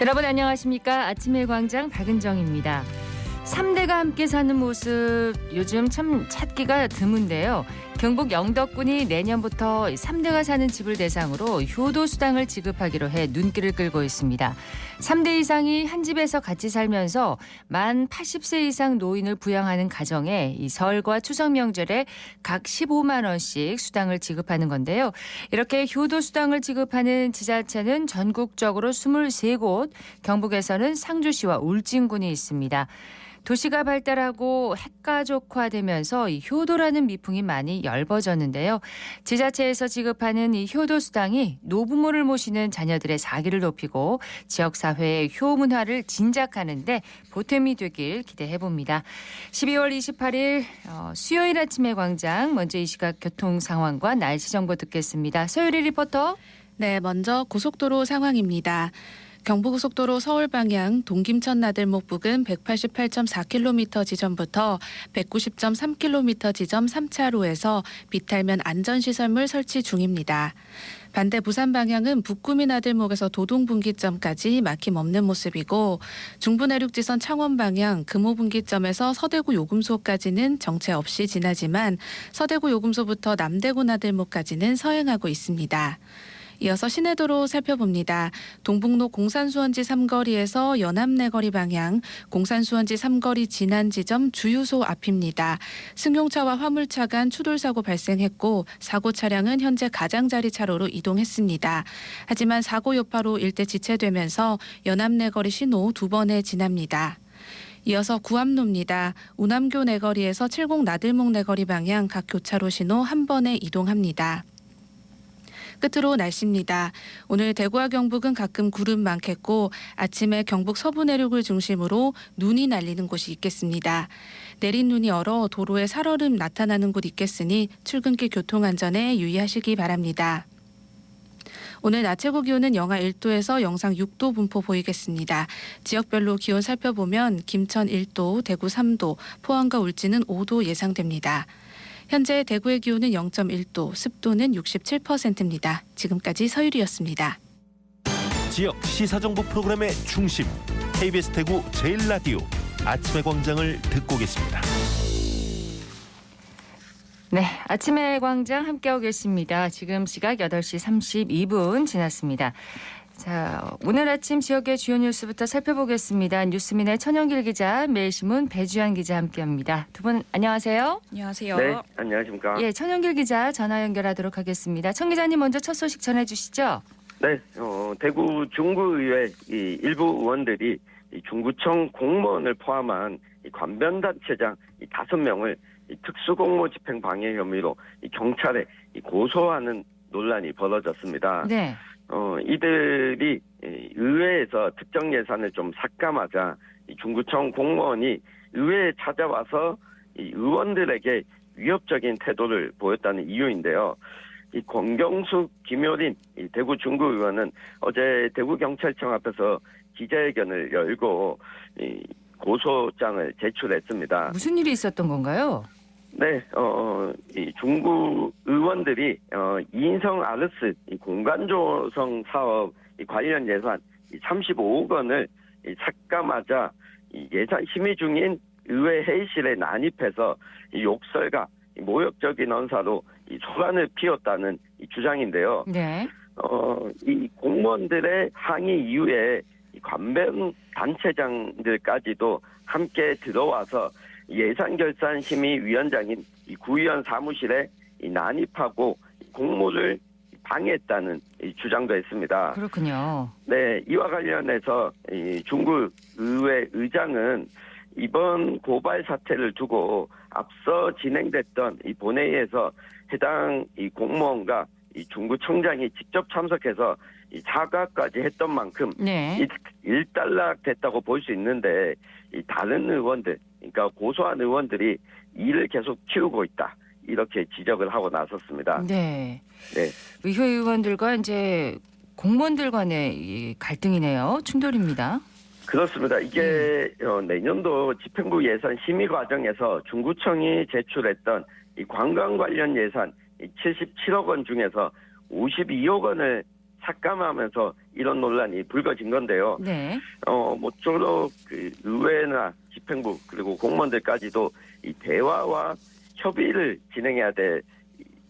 여러분 안녕하십니까? 아침의 광장 박은정입니다. 3대가 함께 사는 모습 요즘 참 찾기가 드문데요. 경북 영덕군이 내년부터 3대가 사는 집을 대상으로 효도수당을 지급하기로 해 눈길을 끌고 있습니다. 3대 이상이 한 집에서 같이 살면서 만 80세 이상 노인을 부양하는 가정에 이 설과 추석 명절에 각 15만 원씩 수당을 지급하는 건데요. 이렇게 효도수당을 지급하는 지자체는 전국적으로 23곳, 경북에서는 상주시와 울진군이 있습니다. 도시가 발달하고 핵가족화되면서 이 효도라는 미풍이 많이 엷어졌는데요. 지자체에서 지급하는 이 효도수당이 노부모를 모시는 자녀들의 사기를 높이고 지역사회의 효문화를 진작하는 데 보탬이 되길 기대해봅니다. 12월 28일 수요일 아침의 광장, 먼저 이 시각 교통 상황과 날씨 정보 듣겠습니다. 소유리 리포터. 네, 먼저 고속도로 상황입니다. 경부고속도로 서울 방향 동김천 나들목 부근 188.4km 지점부터 190.3km 지점 3차로에서 비탈면 안전시설물 설치 중입니다. 반대 부산 방향은 북구미 나들목에서 도동분기점까지 막힘 없는 모습이고 중부내륙지선 창원 방향 금호분기점에서 서대구 요금소까지는 정체 없이 지나지만 서대구 요금소부터 남대구 나들목까지는 서행하고 있습니다. 이어서 시내도로 살펴봅니다. 동북로 공산수원지 삼거리에서 연암내거리 방향, 공산수원지 삼거리 진안 지점 주유소 앞입니다. 승용차와 화물차 간 추돌사고 발생했고 사고 차량은 현재 가장자리 차로로 이동했습니다. 하지만 사고 여파로 일대 지체되면서 연암내거리 신호 2번에 지납니다. 이어서 구암로입니다. 우남교 내거리에서 70 나들목 내거리 방향 각 교차로 신호 1번에 이동합니다. 끝으로 날씨입니다. 오늘 대구와 경북은 가끔 구름 많겠고 아침에 경북 서부 내륙을 중심으로 눈이 날리는 곳이 있겠습니다. 내린 눈이 얼어 도로에 살얼음 나타나는 곳 있겠으니 출근길 교통안전에 유의하시기 바랍니다. 오늘 낮 최고 기온은 영하 1도에서 영상 6도 분포 보이겠습니다. 지역별로 기온 살펴보면 김천 1도, 대구 3도, 포항과 울진은 5도 예상됩니다. 현재 대구의 기온은 0.1도, 습도는 67%입니다. 지금까지 서유리였습니다. 지역 시사정보 프로그램의 중심, KBS 대구 제1라디오 아침의 광장을 듣고 계십니다. 네, 아침의 광장 함께하고 계십니다. 지금 시각 8시 32분 지났습니다. 자, 오늘 아침 지역의 주요 뉴스부터 살펴보겠습니다. 뉴스민의 천영길 기자, 매일신문 배주환 기자 함께합니다. 두 분 안녕하세요. 안녕하세요. 네, 안녕하십니까. 예, 천영길 기자 전화 연결하도록 하겠습니다. 천 기자님 먼저 첫 소식 전해주시죠. 네, 대구 중구의회 일부 의원들이 중구청 공무원을 포함한 관변단체장 5명을 특수공무 집행 방해 혐의로 경찰에 고소하는 논란이 벌어졌습니다. 네. 이들이 의회에서 특정 예산을 좀 삭감하자 중구청 공무원이 의회에 찾아와서 의원들에게 위협적인 태도를 보였다는 이유인데요. 권경숙, 김효린 대구 중구 의원은 어제 대구경찰청 앞에서 기자회견을 열고 고소장을 제출했습니다. 무슨 일이 있었던 건가요? 네, 이 중구 의원들이 이인성 아르스 공간 조성 사업 관련 예산 35억 원을 삭감하자 예산 심의 중인 의회 회의실에 난입해서 욕설과 모욕적인 언사로 소란을 피웠다는 주장인데요. 네. 이 공무원들의 항의 이후에 관변 단체장들까지도 함께 들어와서 예산결산심의위원장인 구의원 사무실에 난입하고 공무를 방해했다는 주장도 했습니다. 그렇군요. 네, 이와 관련해서 중구의회 의장은 이번 고발 사태를 두고 앞서 진행됐던 이 본회의에서 해당 공무원과 중구청장이 직접 참석해서 사과까지 했던 만큼 네. 일단락됐다고 볼 수 있는데 다른 의원들, 그러니까 고소한 의원들이 이를 계속 키우고 있다. 이렇게 지적을 하고 나섰습니다. 네. 네. 의회 의원들과 이제 공무원들 간의 이 갈등이네요. 충돌입니다. 그렇습니다. 이게 내년도 집행부 예산 심의 과정에서 중구청이 제출했던 이 관광 관련 예산 77억 원 중에서 52억 원을 삭감하면서 이런 논란이 불거진 건데요. 네. 모쪼록 그 의회나 집행부 그리고 공무원들까지도 이 대화와 협의를 진행해야 될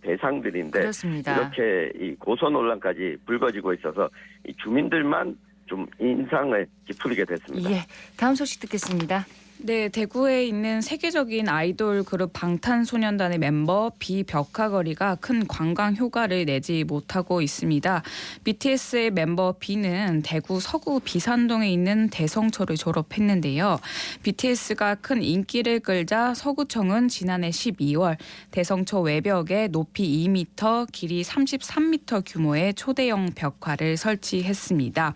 대상들인데 그렇습니다. 이렇게 이 고소 논란까지 불거지고 있어서 이 주민들만 좀 인상을 찌푸리게 됐습니다. 예. 다음 소식 듣겠습니다. 네, 대구에 있는 세계적인 아이돌 그룹 방탄소년단의 멤버 비벽화거리가 큰 관광 효과를 내지 못하고 있습니다. BTS의 멤버 B는 대구 서구 비산동에 있는 대성초를 졸업했는데요. BTS가 큰 인기를 끌자 서구청은 지난해 12월 대성초 외벽에 높이 2m, 길이 33m 규모의 초대형 벽화를 설치했습니다.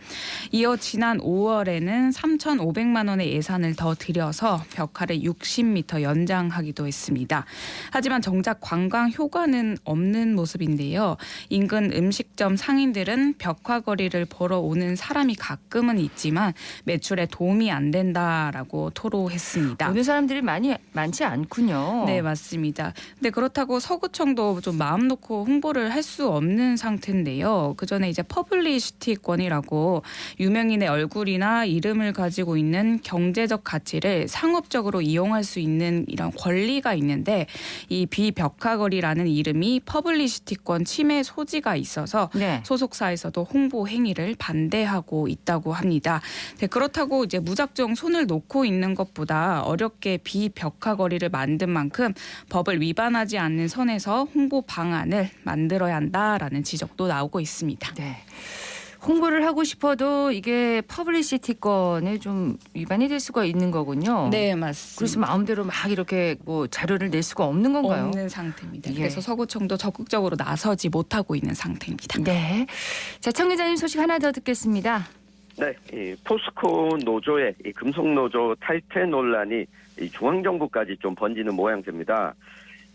이어 지난 5월에는 3,500만 원의 예산을 더 들여 벽화를 60m 연장하기도 했습니다. 하지만 정작 관광 효과는 없는 모습인데요. 인근 음식점 상인들은 벽화거리를 보러 오는 사람이 가끔은 있지만 매출에 도움이 안 된다라고 토로했습니다. 오는 사람들이 많지 않군요. 네, 맞습니다. 근데 그렇다고 서구청도 좀 마음 놓고 홍보를 할 수 없는 상태인데요. 그 전에 이제 퍼블리시티권이라고 유명인의 얼굴이나 이름을 가지고 있는 경제적 가치를 상업적으로 이용할 수 있는 이런 권리가 있는데 이 비벽화거리라는 이름이 퍼블리시티권 침해 소지가 있어서 네. 소속사에서도 홍보 행위를 반대하고 있다고 합니다. 네, 그렇다고 이제 무작정 손을 놓고 있는 것보다 어렵게 비벽화거리를 만든 만큼 법을 위반하지 않는 선에서 홍보 방안을 만들어야 한다라는 지적도 나오고 있습니다. 네. 홍보를 하고 싶어도 이게 퍼블리시티권에 좀 위반이 될 수가 있는 거군요. 네, 맞습니다. 그래서 마음대로 막 이렇게 뭐 자료를 낼 수가 없는 건가요? 없는 상태입니다. 예. 그래서 서구청도 적극적으로 나서지 못하고 있는 상태입니다. 네. 자, 청 기자님 소식 하나 더 듣겠습니다. 네, 이 포스코 노조의 이 금속노조 탈퇴 논란이 이 중앙정부까지 좀 번지는 모양새입니다.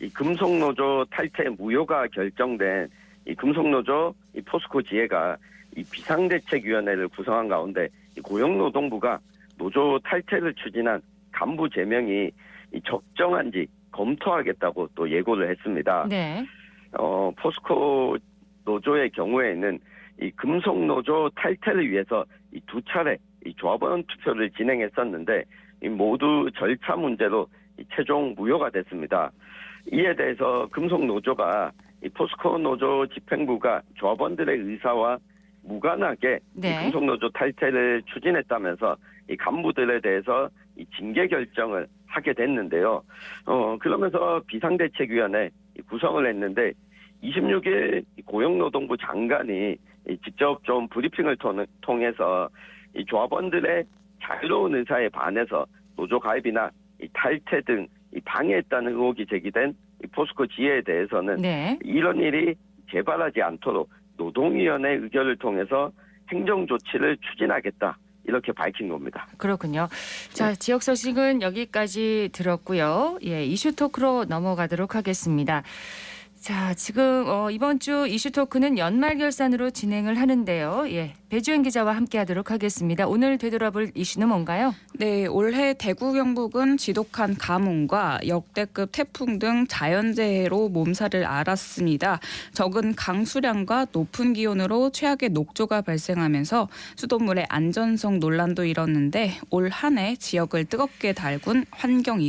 이 금속노조 탈퇴 무효가 결정된 이 금속노조 이 포스코 지회가 이 비상대책위원회를 구성한 가운데 이 고용노동부가 노조 탈퇴를 추진한 간부 제명이 이 적정한지 검토하겠다고 또 예고를 했습니다. 네. 포스코 노조의 경우에는 이 금속노조 탈퇴를 위해서 이 두 차례 이 조합원 투표를 진행했었는데 이 모두 절차 문제로 이 최종 무효가 됐습니다. 이에 대해서 금속노조가 이 포스코 노조 집행부가 조합원들의 의사와 무관하게 네. 이 금속노조 탈퇴를 추진했다면서 이 간부들에 대해서 이 징계 결정을 하게 됐는데요. 그러면서 비상대책위원회 구성을 했는데 26일 고용노동부 장관이 직접 좀 브리핑을 통해서 이 조합원들의 자유로운 의사에 반해서 노조 가입이나 이 탈퇴 등 이 방해했다는 의혹이 제기된 이 포스코 지회에 대해서는 네. 이런 일이 재발하지 않도록 노동위원회 의결을 통해서 행정 조치를 추진하겠다. 이렇게 밝힌 겁니다. 그렇군요. 자, 지역 소식은 여기까지 들었고요. 예, 이슈 토크로 넘어가도록 하겠습니다. 자, 지금 이번 주 이슈 토크는 연말 결산으로 진행을 하는데요. 예, 배주연 기자와 함께하도록 하겠습니다. 오늘 되돌아볼 이슈는 뭔가요? 네, 올해 대구 경북은 지독한 가뭄과 역대급 태풍 등 자연재해로 몸살을 앓았습니다. 적은 강수량과 높은 기온으로 최악의 녹조가 발생하면서 수돗물의 안전성 논란도 일었는데 올 한 해 지역을 뜨겁게 달군 환경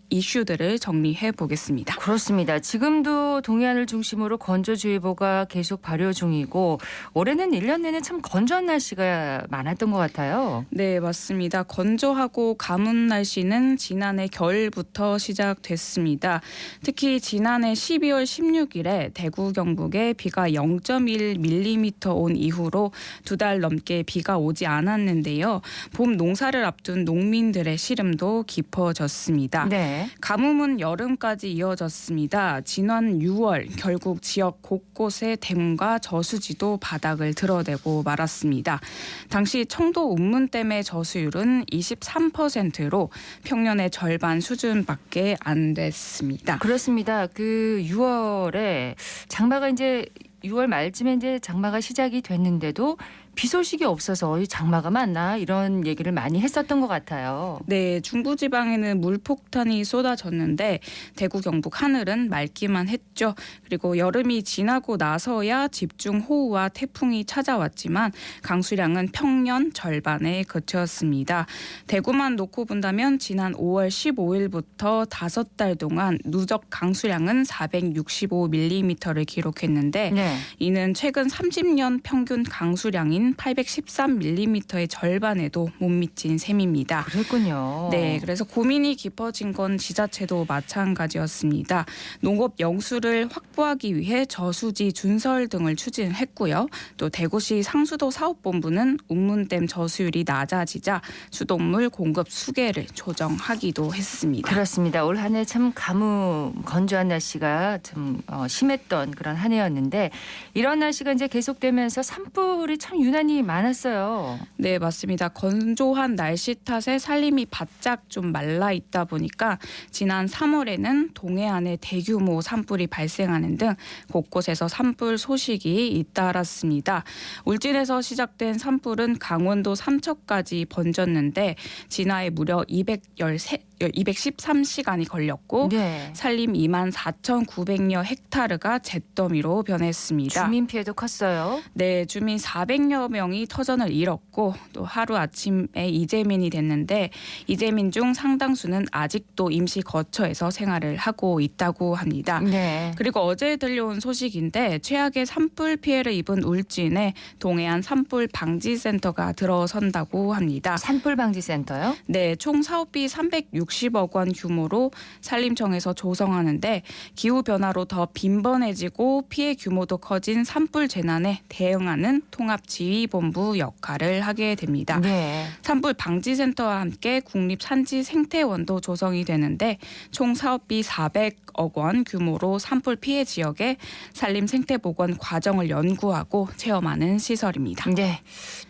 이슈들을 정리해 보겠습니다. 그렇습니다. 지금도 동해안을 중심으로 건조주의보가 계속 발효 중이고 올해는 1년 내내 참 건조한 날씨가 많았던 것 같아요. 네, 맞습니다. 건조하고 가뭄 날씨는 지난해 겨울부터 시작됐습니다. 특히 지난해 12월 16일에 대구 경북에 비가 0.1mm 온 이후로 2달 넘게 비가 오지 않았는데요. 봄 농사를 앞둔 농민들의 시름도 깊어졌습니다. 네. 가뭄은 여름까지 이어졌습니다. 지난 6월 결국 지역 곳곳에 댐과 저수지도 바닥을 드러내고 말았습니다. 당시 청도 운문댐의 저수율은 23%로 평년의 절반 수준밖에 안 됐습니다. 그렇습니다. 그 6월에 장마가 이제 6월 말쯤에 이제 장마가 시작이 됐는데도 비 소식이 없어서 이 장마가 맞나 이런 얘기를 많이 했었던 것 같아요. 네, 중부지방에는 물폭탄이 쏟아졌는데 대구 경북 하늘은 맑기만 했죠. 그리고 여름이 지나고 나서야 집중호우와 태풍이 찾아왔지만 강수량은 평년 절반에 그쳤습니다. 대구만 놓고 본다면 지난 5월 15일부터 5달 동안 누적 강수량은 465mm를 기록했는데 네. 이는 최근 30년 평균 강수량인 813mm의 절반에도 못 미친 셈입니다. 그랬군요. 네, 그래서 고민이 깊어진 건 지자체도 마찬가지였습니다. 농업 영수를 확보하기 위해 저수지 준설 등을 추진했고요. 또 대구시 상수도 사업본부는 운문댐 저수율이 낮아지자 수돗물 공급 수계를 조정하기도 했습니다. 그렇습니다. 올 한 해 참 가뭄 건조한 날씨가 좀 심했던 그런 한 해였는데 이런 날씨가 이제 계속되면서 산불이 참 유난히 많았어요. 네, 맞습니다. 건조한 날씨 탓에 산림이 바짝 좀 말라 있다 보니까 지난 3월에는 동해안에 대규모 산불이 발생하는 등 곳곳에서 산불 소식이 잇따랐습니다. 울진에서 시작된 산불은 강원도 삼척까지 번졌는데 진화에 무려 213시간이 걸렸고 네. 산림 24,900여 헥타르가 잿더미로 변했습니다. 주민 피해도 컸어요. 네, 주민 400여 명이 터전을 잃었고 또 하루아침에 이재민이 됐는데 이재민 중 상당수는 아직도 임시 거처에서 생활을 하고 있다고 합니다. 네. 그리고 어제 들려온 소식인데 최악의 산불 피해를 입은 울진에 동해안 산불 방지센터가 들어선다고 합니다. 산불 방지 센터요? 네, 총 사업비 360억 원 규모로 산림청에서 조성하는데 기후 변화로 더 빈번해지고 피해 규모도 커진 산불 재난에 대응하는 통합지휘본부 역할을 하게 됩니다. 네. 산불 방지센터와 함께 국립산지생태원도 조성이 되는데 총 사업비 400억 원 규모로 산불 피해 지역의 산림 생태복원 과정을 연구하고 체험하는 시설입니다. 네.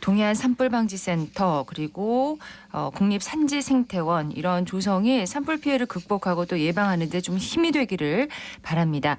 동해안 산불 방지 센터 그리고 국립산지생태원 이런 조성이 산불 피해를 극복하고 또 예방하는 데 좀 힘이 되기를 바랍니다.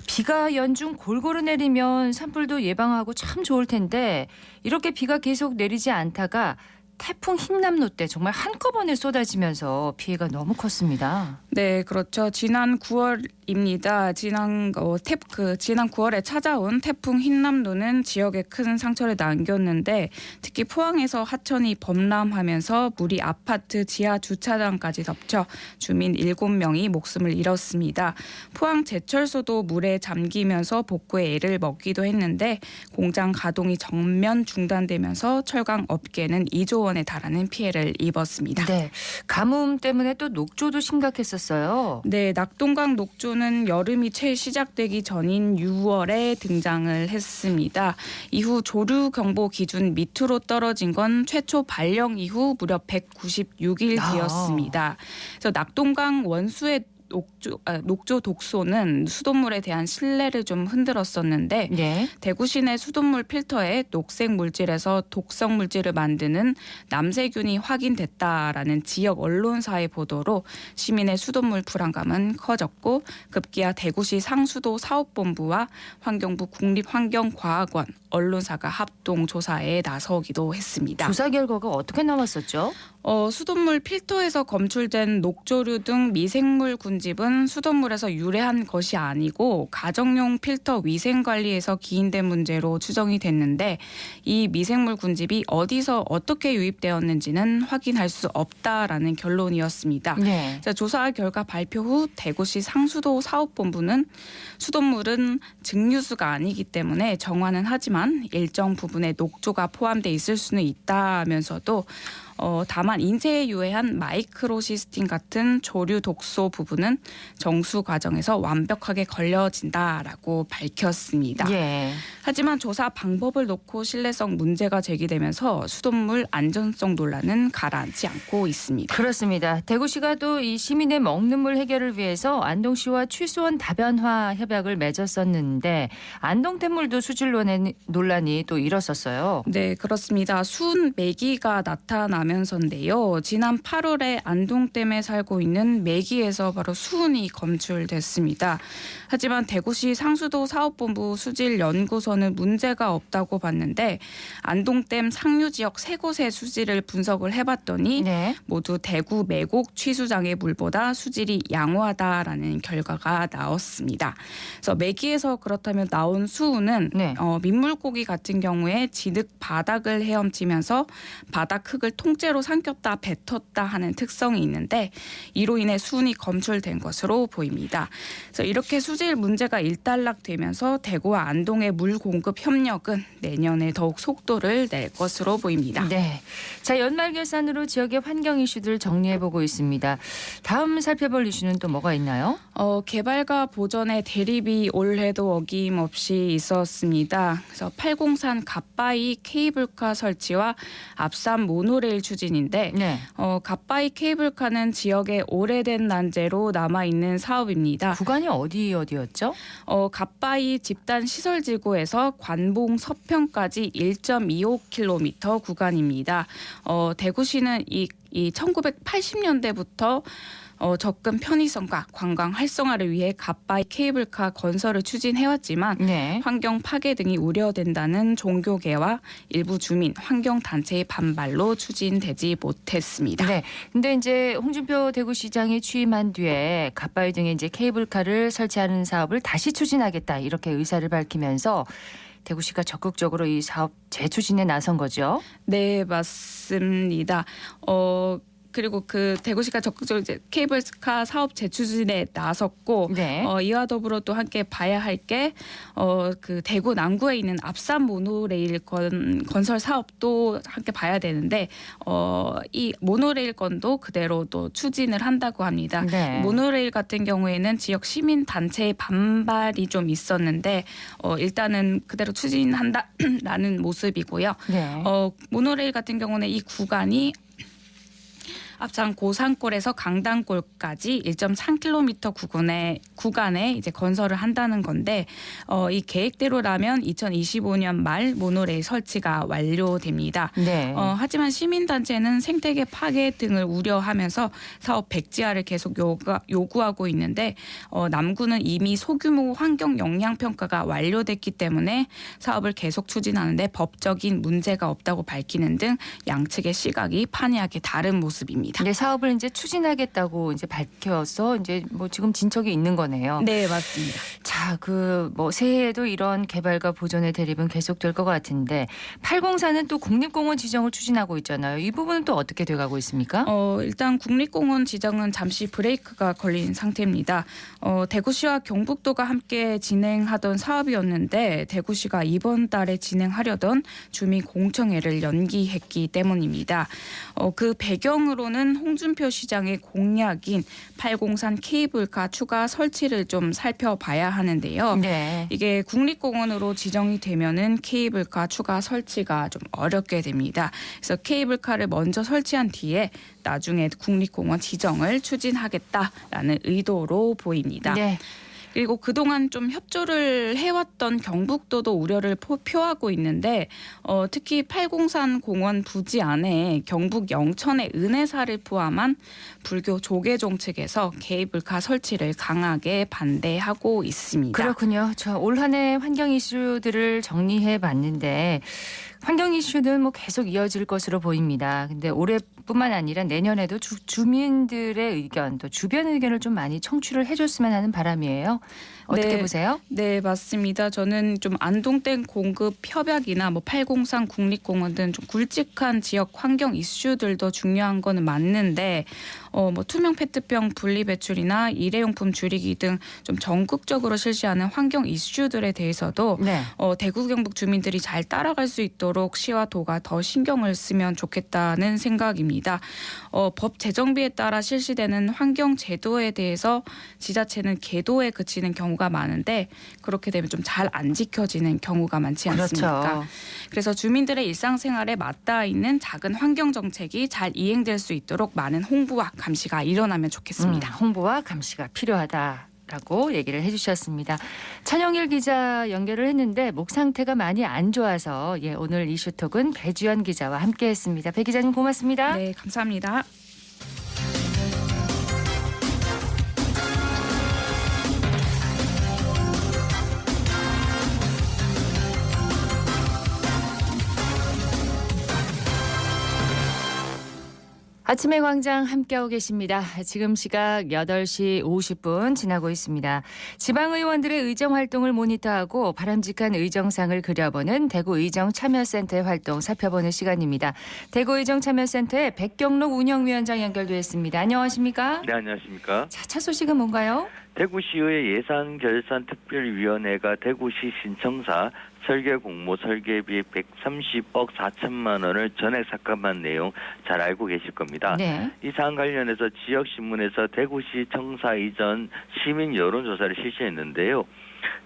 비가 연중 골고루 내리면 산불도 예방하고 참 좋을 텐데 이렇게 비가 계속 내리지 않다가 태풍 흰남노 때 정말 한꺼번에 쏟아지면서 피해가 너무 컸습니다. 네, 그렇죠. 지난 9월입니다. 지난 9월에 찾아온 태풍 흰남노는 지역에 큰 상처를 남겼는데 특히 포항에서 하천이 범람하면서 물이 아파트 지하 주차장까지 덮쳐 주민 7명이 목숨을 잃었습니다. 포항 제철소도 물에 잠기면서 복구에 애를 먹기도 했는데 공장 가동이 전면 중단되면서 철강 업계는 2조 원에 달하는 피해를 입었습니다. 네, 가뭄 때문에 또 녹조도 심각했었어요. 네, 낙동강 녹조는 여름이 채 시작되기 전인 6월에 등장을 했습니다. 이후 조류 경보 기준 밑으로 떨어진 건 최초 발령 이후 무려 196일 뒤였습니다. 그래서 낙동강 원수의 녹조 독소는 수돗물에 대한 신뢰를 좀 흔들었었는데 네. 대구 시내 수돗물 필터에 녹색 물질에서 독성 물질을 만드는 남세균이 확인됐다라는 지역 언론사의 보도로 시민의 수돗물 불안감은 커졌고 급기야 대구시 상수도 사업본부와 환경부 국립환경과학원 언론사가 합동 조사에 나서기도 했습니다. 조사 결과가 어떻게 나왔었죠? 수돗물 필터에서 검출된 녹조류 등 미생물 군집은 수돗물에서 유래한 것이 아니고 가정용 필터 위생 관리에서 기인된 문제로 추정이 됐는데 이 미생물 군집이 어디서 어떻게 유입되었는지는 확인할 수 없다라는 결론이었습니다. 네. 자, 조사 결과 발표 후 대구시 상수도 사업본부는 수돗물은 증류수가 아니기 때문에 정화는 하지만 일정 부분에 녹조가 포함돼 있을 수는 있다면서도 다만 인체에 유해한 마이크로시스틴 같은 조류 독소 부분은 정수 과정에서 완벽하게 걸려진다라고 밝혔습니다. 예. 하지만 조사 방법을 놓고 신뢰성 문제가 제기되면서 수돗물 안전성 논란은 가라앉지 않고 있습니다. 그렇습니다. 대구시가 또 이 시민의 먹는 물 해결을 위해서 안동시와 취수원 다변화 협약을 맺었었는데 안동댐물도 수질 논란이 또 일었었어요. 네, 그렇습니다. 순 매기가 나타나면 나면서인데요. 지난 8월에 안동댐에 살고 있는 매기에서 바로 수은이 검출됐습니다. 하지만 대구시 상수도 사업본부 수질연구소는 문제가 없다고 봤는데 안동댐 상류 지역 3곳의 수질을 분석을 해봤더니 네. 모두 대구 매곡 취수장의 물보다 수질이 양호하다라는 결과가 나왔습니다. 그래서 매기에서 그렇다면 나온 수은은 네. 민물고기 같은 경우에 진흙 바닥을 헤엄치면서 바닥 흙을 통째로 삼켰다 뱉었다 하는 특성이 있는데 이로 인해 수은이 검출된 것으로 보입니다. 그래서 이렇게 수질 문제가 일단락되면서 대구와 안동의 물 공급 협력은 내년에 더욱 속도를 낼 것으로 보입니다. 네. 자, 연말 결산으로 지역의 환경 이슈들을 정리해보고 있습니다. 다음 살펴볼 이슈는 또 뭐가 있나요? 개발과 보전의 대립이 올해도 어김없이 있었습니다. 그래서 팔공산 갓바위 케이블카 설치와 앞산 모노레일 추진인데 네. 갓바위 케이블카는 지역의 오래된 난제로 남아있는 사업입니다. 구간이 어디였죠? 갓바위 집단 시설지구에서 관봉 서평까지 1.25km 구간입니다. 대구시는 이 1980년대부터 접근 편의성과 관광 활성화를 위해 갓바위 케이블카 건설을 추진해왔지만 네. 환경 파괴 등이 우려된다는 종교계와 일부 주민, 환경단체의 반발로 추진되지 못했습니다. 네. 근데 이제 홍준표 대구시장이 취임한 뒤에 갓바위 등에 이제 케이블카를 설치하는 사업을 다시 추진하겠다 이렇게 의사를 밝히면서 대구시가 적극적으로 이 사업 재추진에 나선 거죠. 네, 맞습니다. 그리고 그 대구시가 적극적으로 이제 케이블카 사업 재추진에 나섰고 네. 이와 더불어 또 함께 봐야 할 게 그 대구 남구에 있는 앞산 모노레일 건설 사업도 함께 봐야 되는데 이 모노레일 건도 그대로 또 추진을 한다고 합니다. 네. 모노레일 같은 경우에는 지역 시민 단체의 반발이 좀 있었는데 일단은 그대로 추진한다라는 모습이고요. 네. 모노레일 같은 경우는 이 구간이 앞산 고산골에서 강당골까지 1.3km 구간에 이제 건설을 한다는 건데 이 계획대로라면 2025년 말 모노레일 설치가 완료됩니다. 네. 하지만 시민단체는 생태계 파괴 등을 우려하면서 사업 백지화를 계속 요구하고 있는데 남구는 이미 소규모 환경 영향 평가가 완료됐기 때문에 사업을 계속 추진하는데 법적인 문제가 없다고 밝히는 등 양측의 시각이 판이하게 다른 모습입니다. 네, 사업을 이제 추진하겠다고 이제 밝혀서 이제 뭐 지금 진척이 있는 거네요. 네, 맞습니다. 자, 뭐 새해에도 이런 개발과 보존의 대립은 계속될 것 같은데 804는 또 국립공원 지정을 추진하고 있잖아요. 이 부분은 또 어떻게 돼가고 있습니까? 일단 국립공원 지정은 잠시 브레이크가 걸린 상태입니다. 대구시와 경북도가 함께 진행하던 사업이었는데 대구시가 이번 달에 진행하려던 주민 공청회를 연기했기 때문입니다. 그 배경으로는 홍준표 시장의 공약인 803 케이블카 추가 설치를 좀 살펴봐야 하는데요. 네. 이게 국립공원으로 지정이 되면은 케이블카 추가 설치가 좀 어렵게 됩니다. 그래서 케이블카를 먼저 설치한 뒤에 나중에 국립공원 지정을 추진하겠다라는 의도로 보입니다. 네. 그리고 그동안 좀 협조를 해왔던 경북도도 우려를 표하고 있는데 특히 803 공원 부지 안에 경북 영천의 은혜사를 포함한 불교 조계종 측에서 케이블카 설치를 강하게 반대하고 있습니다. 그렇군요. 저 올 한 해 환경 이슈들을 정리해 봤는데 환경 이슈는 뭐 계속 이어질 것으로 보입니다. 근데 올해뿐만 아니라 내년에도 주민들의 의견 또 주변 의견을 좀 많이 청취를 해줬으면 하는 바람이에요. 어떻게 네. 보세요? 네, 맞습니다. 저는 좀 안동댐 공급 협약이나 뭐 803 국립공원 등 좀 굵직한 지역 환경 이슈들도 중요한 거는 맞는데 뭐 투명 페트병 분리 배출이나 일회용품 줄이기 등 좀 전국적으로 실시하는 환경 이슈들에 대해서도 네. 대구 경북 주민들이 잘 따라갈 수 있도록 시와 도가 더 신경을 쓰면 좋겠다는 생각입니다. 법 제정비에 따라 실시되는 환경 제도에 대해서 지자체는 계도에 그치는 경우가 많은데 그렇게 되면 좀 잘 안 지켜지는 경우가 많지 않습니까? 그렇죠. 그래서 주민들의 일상생활에 맞닿아 있는 작은 환경 정책이 잘 이행될 수 있도록 많은 홍보와 감시가 일어나면 좋겠습니다. 홍보와 감시가 필요하다. 라고 얘기를 해주셨습니다. 천영일 기자 연결을 했는데 목 상태가 많이 안 좋아서 오늘 이슈톡은 배주연 기자와 함께했습니다. 배 기자님 고맙습니다. 네, 감사합니다. 아침의 광장 함께하고 계십니다. 지금 시각 8시 50분 지나고 있습니다. 지방의원들의 의정활동을 모니터하고 바람직한 의정상을 그려보는 대구의정참여센터의 활동 살펴보는 시간입니다. 대구의정참여센터의 백경록 운영위원장 연결돼 있습니다. 안녕하십니까? 네, 안녕하십니까. 자, 첫 소식은 뭔가요? 대구시의 예산결산특별위원회가 대구시 신청사 설계 공모 설계비 130억 4천만 원을 전액 삭감한 내용 잘 알고 계실 겁니다. 네. 이 사안 관련해서 지역신문에서 대구시 청사 이전 시민 여론조사를 실시했는데요.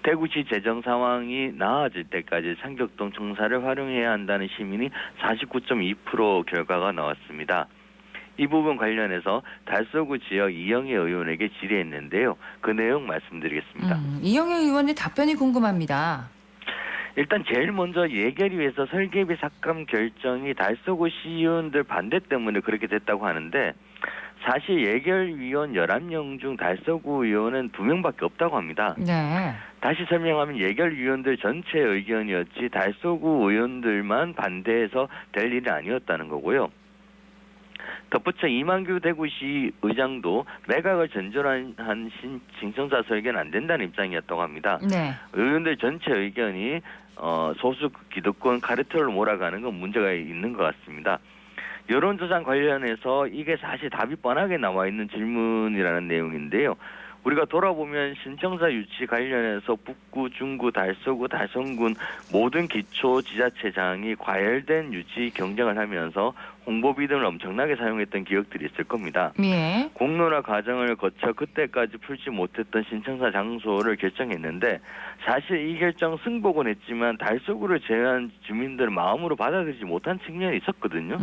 대구시 재정 상황이 나아질 때까지 상격동 청사를 활용해야 한다는 시민이 49.2% 결과가 나왔습니다. 이 부분 관련해서 달서구 지역 이영애 의원에게 질의했는데요. 그 내용 말씀드리겠습니다. 이영애 의원의 답변이 궁금합니다. 일단 제일 먼저 예결위에서 설계비 삭감 결정이 달서구 시의원들 반대 때문에 그렇게 됐다고 하는데 사실 예결위원 11명 중 달서구 의원은 2명밖에 없다고 합니다. 네. 다시 설명하면 예결위원들 전체 의견이었지 달서구 의원들만 반대해서 될 일이 아니었다는 거고요. 덧붙여 이만규 대구시 의장도 매각을 전전한 신청사 설계는 안 된다는 입장이었다고 합니다. 네. 의원들 전체 의견이 소수 기득권 카르텔로 몰아가는 건 문제가 있는 것 같습니다. 여론조사 관련해서 이게 사실 답이 뻔하게 나와 있는 질문이라는 내용인데요. 우리가 돌아보면 신청사 유치 관련해서 북구, 중구, 달서구, 달성군 모든 기초지자체장이 과열된 유치 경쟁을 하면서 홍보비 등을 엄청나게 사용했던 기억들이 있을 겁니다. 예. 공론화 과정을 거쳐 그때까지 풀지 못했던 신청사 장소를 결정했는데 사실 이 결정 승복은 했지만 달서구를 제외한 주민들은 마음으로 받아들이지 못한 측면이 있었거든요.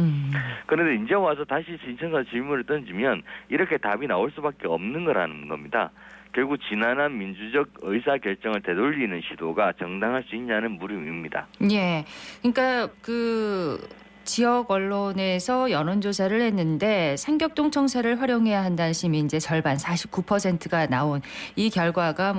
그런데 이제 와서 다시 신청사 질문을 던지면 이렇게 답이 나올 수밖에 없는 거라는 겁니다. 결국 지난한 민주적 의사결정을 되돌리는 시도가 정당할 수 있냐는 물음입니다. 예. 그러니까 지역 언론에서 여론조사를 했는데 상격동 청사를 활용해야 한다는 시민 이제 절반 49%가 나온 이 결과가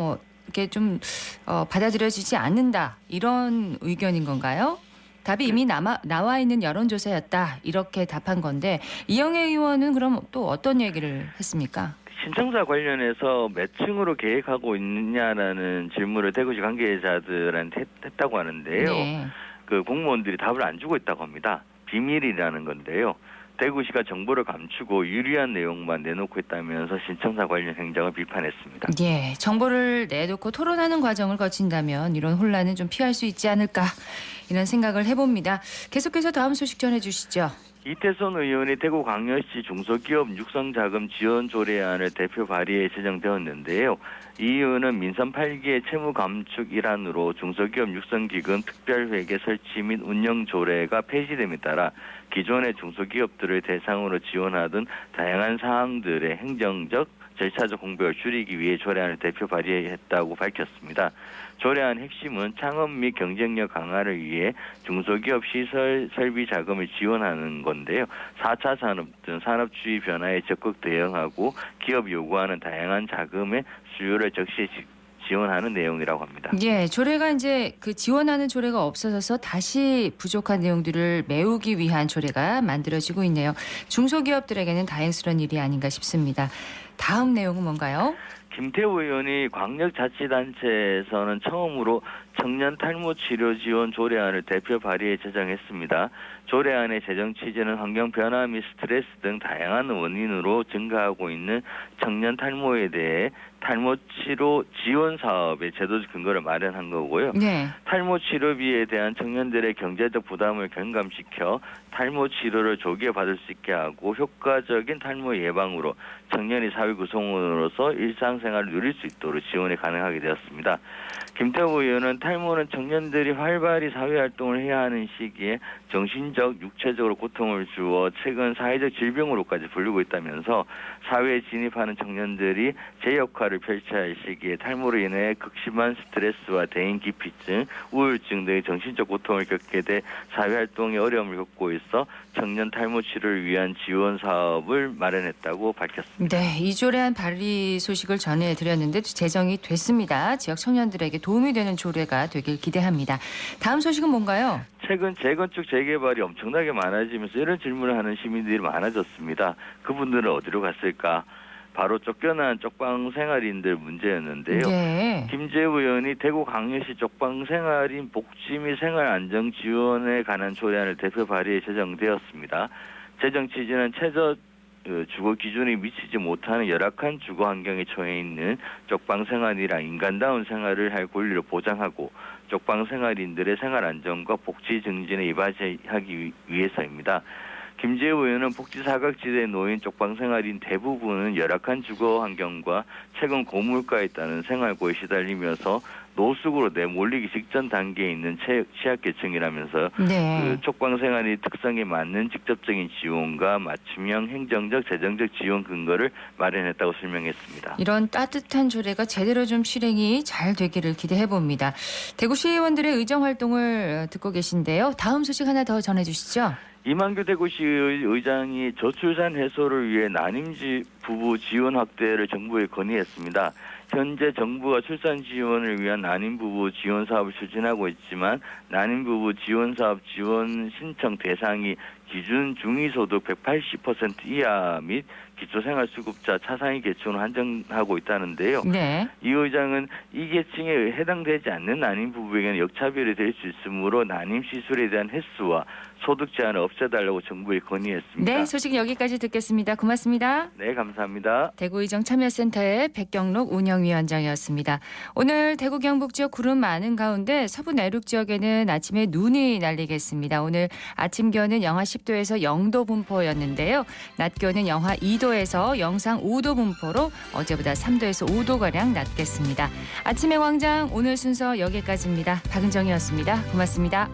이렇게 좀 받아들여지지 않는다 이런 의견인 건가요? 답이 이미 나와 있는 여론조사였다 이렇게 답한 건데 이영애 의원은 그럼 또 어떤 얘기를 했습니까? 신청사 관련해서 몇 층으로 계획하고 있느냐라는 질문을 대구시 관계자들한테 했다고 하는데요. 네. 그 공무원들이 답을 안 주고 있다고 합니다. 비밀이라는 건데요. 대구시가 정보를 감추고 유리한 내용만 내놓고 있다면서 신청사 관련 행정을 비판했습니다. 예, 정보를 내놓고 토론하는 과정을 거친다면 이런 혼란은 좀 피할 수 있지 않을까 이런 생각을 해봅니다. 계속해서 다음 소식 전해주시죠. 이태선 의원이 대구광역시 중소기업 육성자금 지원 조례안을 대표 발의에 제정되었는데요. 이 의원은 민선 8기의 채무 감축 일환으로 중소기업 육성기금 특별회계 설치 및 운영 조례가 폐지됨에 따라 기존의 중소기업들을 대상으로 지원하던 다양한 사항들의 행정적 절차적 공백을 줄이기 위해 조례안을 대표 발의했다고 밝혔습니다. 조례안 핵심은 창업 및 경쟁력 강화를 위해 중소기업 시설 설비 자금을 지원하는 건데요. 4차 산업 등 산업 추이 변화에 적극 대응하고 기업 요구하는 다양한 자금의 수요를 적시 지원하는 내용이라고 합니다. 예, 조례가 이제 지원하는 조례가 없어져서 다시 부족한 내용들을 메우기 위한 조례가 만들어지고 있네요. 중소기업들에게는 다행스러운 일이 아닌가 싶습니다. 다음 내용은 뭔가요? 김태우 의원이 광역자치단체에서는 처음으로 청년 탈모 치료 지원 조례안을 대표 발의에 제정했습니다. 조례안의 제정 취지는 환경 변화 및 스트레스 등 다양한 원인으로 증가하고 있는 청년 탈모에 대해 탈모 치료 지원 사업의 제도적 근거를 마련한 거고요. 네. 탈모 치료비에 대한 청년들의 경제적 부담을 경감시켜 탈모 치료를 조기에 받을 수 있게 하고 효과적인 탈모 예방으로 청년이 사회 구성원으로서 일상생활을 누릴 수 있도록 지원이 가능하게 되었습니다. 김태우 의원은 탈모는 청년들이 활발히 사회활동을 해야 하는 시기에 정신적, 육체적으로 고통을 주어 최근 사회적 질병으로까지 불리고 있다면서 사회에 진입하는 청년들이 제 역할을 생활을 펼쳐야 할 시기에 탈모로 인해 극심한 스트레스와 대인 기피증, 우울증 등의 정신적 고통을 겪게 돼 사회활동에 어려움을 겪고 있어 청년 탈모 치료를 위한 지원 사업을 마련했다고 밝혔습니다. 네, 이조례안 발의 소식을 전해드렸는데 제정이 됐습니다. 지역 청년들에게 도움이 되는 조례가 되길 기대합니다. 다음 소식은 뭔가요? 최근 재건축 재개발이 엄청나게 많아지면서 이런 질문을 하는 시민들이 많아졌습니다. 그분들은 어디로 갔을까? 바로 쫓겨난 쪽방 생활인들 문제였는데요. 네. 김재우 의원이 대구 강요시 쪽방 생활인 복지 및 생활 안정 지원에 관한 조례안을 대표 발의에 제정되었습니다. 제정 취지는 최저 주거 기준이 미치지 못하는 열악한 주거 환경에 처해 있는 쪽방 생활이랑 인간다운 생활을 할 권리를 보장하고 쪽방 생활인들의 생활 안정과 복지 증진에 이바지하기 위해서입니다. 김재우 의원은 복지 사각지대에 놓인 쪽방 생활인 대부분은 열악한 주거 환경과 최근 고물가에 따른 생활고에 시달리면서 노숙으로 내몰리기 직전 단계에 있는 취약계층이라면서 네. 그 쪽방 생활의 특성에 맞는 직접적인 지원과 맞춤형 행정적, 재정적 지원 근거를 마련했다고 설명했습니다. 이런 따뜻한 조례가 제대로 좀 실행이 잘 되기를 기대해 봅니다. 대구시 의원들의 의정 활동을 듣고 계신데요. 다음 소식 하나 더 전해주시죠. 이만규 대구시 의장이 저출산 해소를 위해 난임 부부 지원 확대를 정부에 건의했습니다. 현재 정부가 출산 지원을 위한 난임 부부 지원 사업을 추진하고 있지만 난임 부부 지원 사업 지원 신청 대상이 기준 중위소득 180% 이하 및 기초생활수급자 차상위 계층으로 한정하고 있다는데요. 네. 이 의장은 이 계층에 해당되지 않는 난임 부부에게는 역차별이 될 수 있으므로 난임 시술에 대한 횟수와 소득 제한을 없애달라고 정부에 건의했습니다. 네, 소식 여기까지 듣겠습니다. 고맙습니다. 네, 감사합니다. 대구의정 참여센터의 백경록 운영위원장이었습니다. 오늘 대구 경북 지역 구름 많은 가운데 서부 내륙 지역에는 아침에 눈이 날리겠습니다. 오늘 아침 기온은 영하 10도에서 0도 분포였는데요. 낮 기온은 영하 2도에서 영상 5도 분포로 어제보다 3도에서 5도가량 낮겠습니다. 아침의 광장 오늘 순서 여기까지입니다. 박은정이었습니다. 고맙습니다.